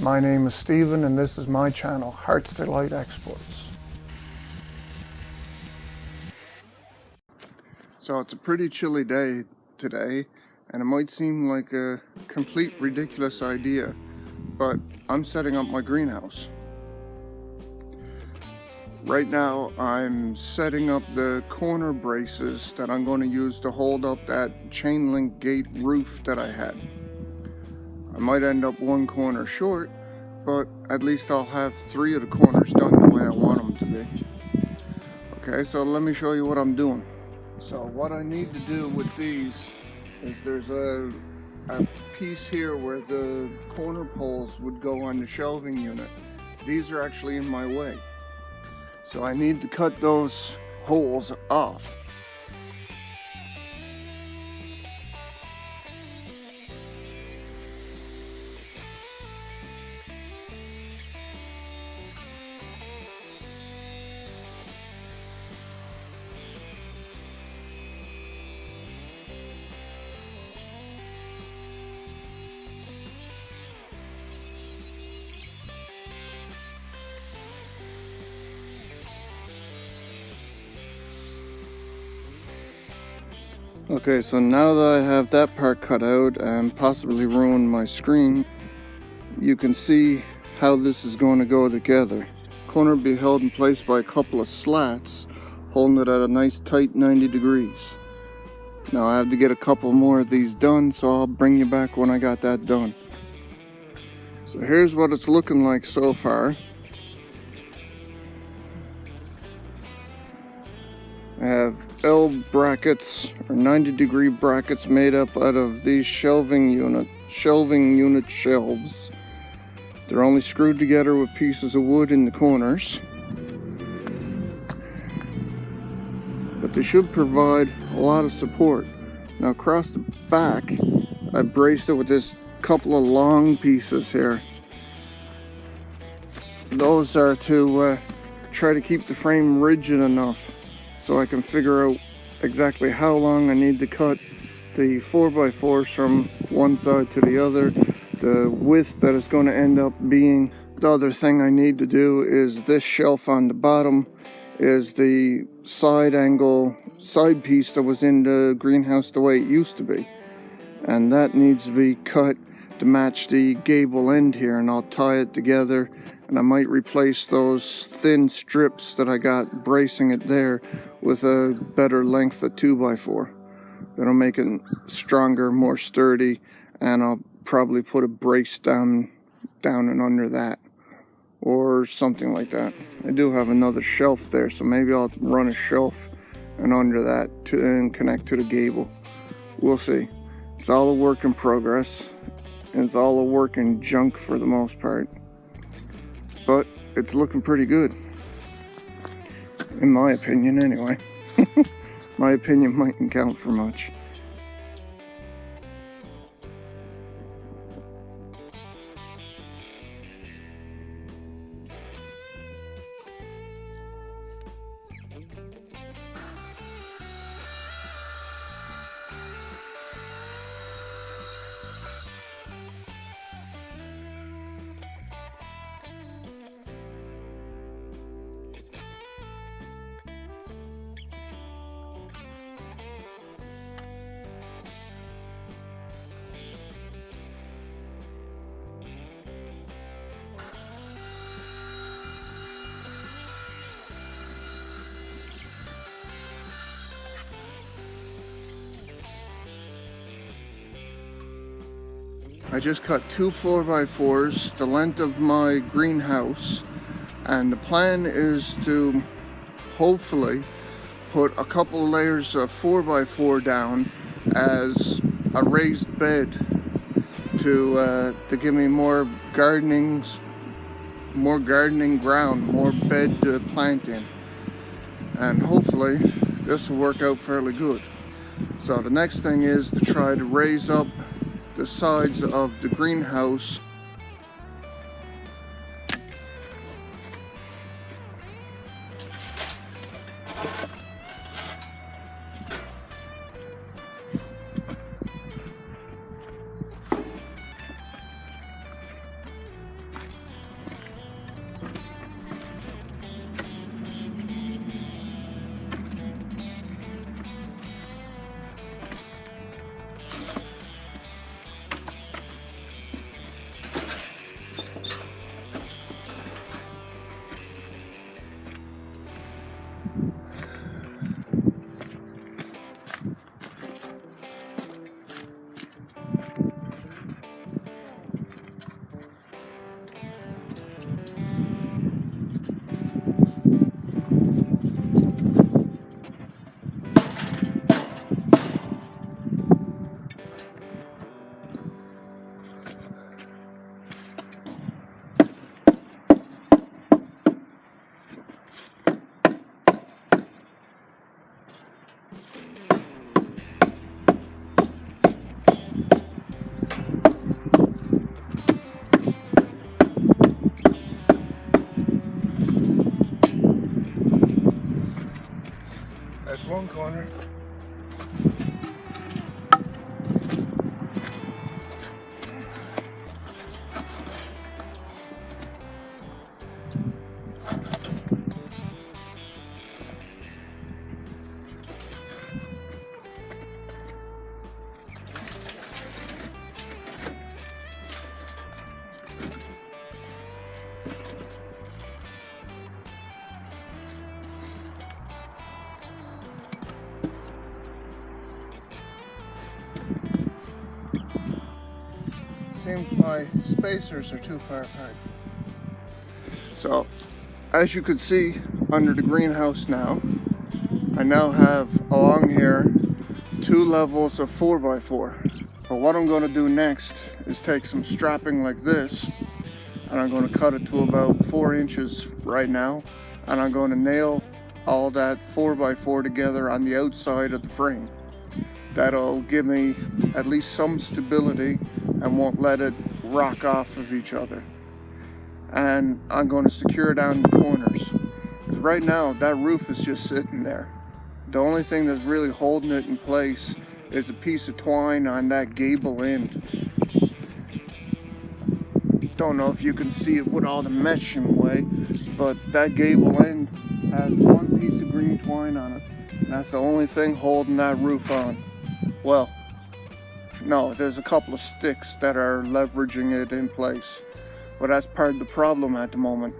My name is Stephen and this is my channel, Heart's Delight Exports. So it's a pretty chilly day today and it might seem like a complete ridiculous idea, but I'm setting up my greenhouse. Right now I'm setting up the corner braces that I'm going to use to hold up that chain link gate roof that I had. I might end up one corner short, but at least I'll have 3 of the corners done the way I want them to be. Okay, so let me show you what I'm doing. So what I need to do with these is there's a piece here where the corner poles would go on the shelving unit. These are actually in my way. So I need to cut those holes off. Okay, so now that I have that part cut out and possibly ruined my screen, you can see how this is going to go together. Corner will be held in place by a couple of slats, holding it at a nice tight 90 degrees. Now I have to get a couple more of these done, so I'll bring you back when I got that done. So here's what it's looking like so far. I have L brackets or 90-degree brackets made up out of these shelving unit shelves. They're only screwed together with pieces of wood in the corners, but they should provide a lot of support. Now across the back, I braced it with this couple of long pieces here. Those are to try to keep the frame rigid enough so I can figure out exactly how long I need to cut the 4x4s from one side to the other, the width that it's going to end up being. The other thing I need to do is this shelf on the bottom is the side piece that was in the greenhouse the way it used to be, and that needs to be cut to match the gable end here, and I'll tie it together. And I might replace those thin strips that I got bracing it there with a better length of 2x4. That'll make it stronger, more sturdy, and I'll probably put a brace down and under that, or something like that. I do have another shelf there, so maybe I'll run a shelf and under that and connect to the gable. We'll see. It's all a work in progress, and it's all a work in junk for the most part. But it's looking pretty good, in my opinion anyway. My opinion mightn't count for much. I just cut 2 4x4s, the length of my greenhouse, and the plan is to hopefully put a couple layers of 4x4 down as a raised bed to give me more gardening ground, more bed to plant in, and hopefully this will work out fairly good. So the next thing is to try to raise up the sides of the greenhouse. That's one corner. Seems my spacers are too far apart. So, as you can see under the greenhouse now, I now have along here 2 levels of 4x4. But what I'm going to do next is take some strapping like this, and I'm going to cut it to about 4 inches right now, and I'm going to nail all that 4x4 together on the outside of the frame. That'll give me at least some stability and won't let it rock off of each other. And I'm going to secure down the corners, because right now that roof is just sitting there. The only thing that's really holding it in place is a piece of twine on that gable end. Don't know if you can see it with all the mesh in the way, but that gable end has one piece of green twine on it, and that's the only thing holding that roof on. Well, no, there's a couple of sticks that are leveraging it in place, but that's part of the problem at the moment.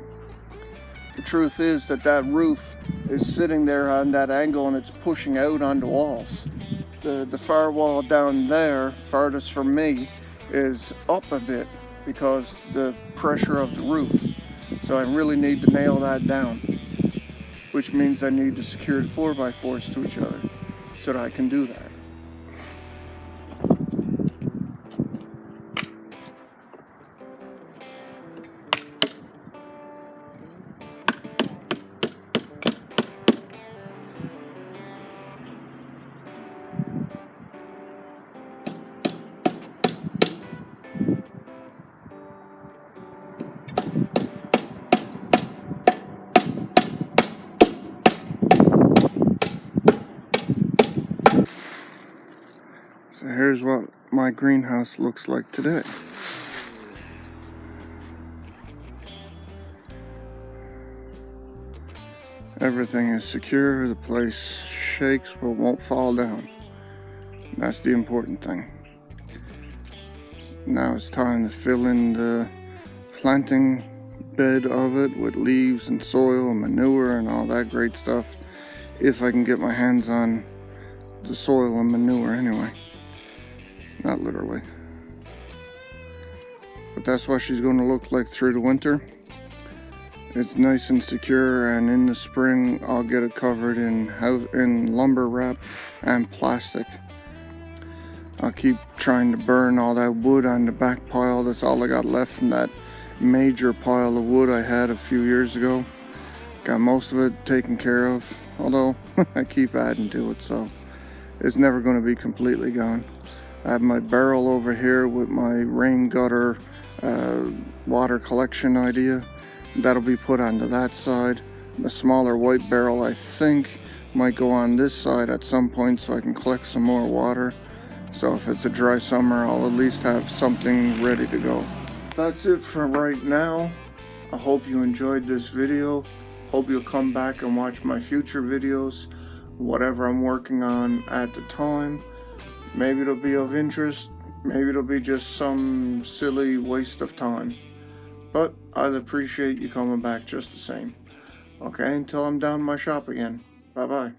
The truth is that that roof is sitting there on that angle and it's pushing out on the walls. The far wall down there, farthest from me, is up a bit because the pressure of the roof. So I really need to nail that down, which means I need to secure the 4x4s to each other so that I can do that. So here's what my greenhouse looks like today. Everything is secure, the place shakes but won't fall down. That's the important thing. Now it's time to fill in the planting bed of it with leaves and soil and manure and all that great stuff, if I can get my hands on the soil and manure anyway. Not literally. But that's what she's going to look like through the winter. It's nice and secure, and in the spring I'll get it covered in lumber wrap and plastic. I'll keep trying to burn all that wood on the back pile. That's all I got left from that major pile of wood I had a few years ago. Got most of it taken care of, although I keep adding to it, so it's never going to be completely gone. I have my barrel over here with my rain gutter water collection idea. That'll be put onto that side. The smaller white barrel, I think, might go on this side at some point so I can collect some more water. So if it's a dry summer, I'll at least have something ready to go. That's it for right now. I hope you enjoyed this video. Hope you'll come back and watch my future videos, whatever I'm working on at the time. Maybe it'll be of interest, maybe it'll be just some silly waste of time. But I'd appreciate you coming back just the same. Okay, until I'm down in my shop again. Bye-bye.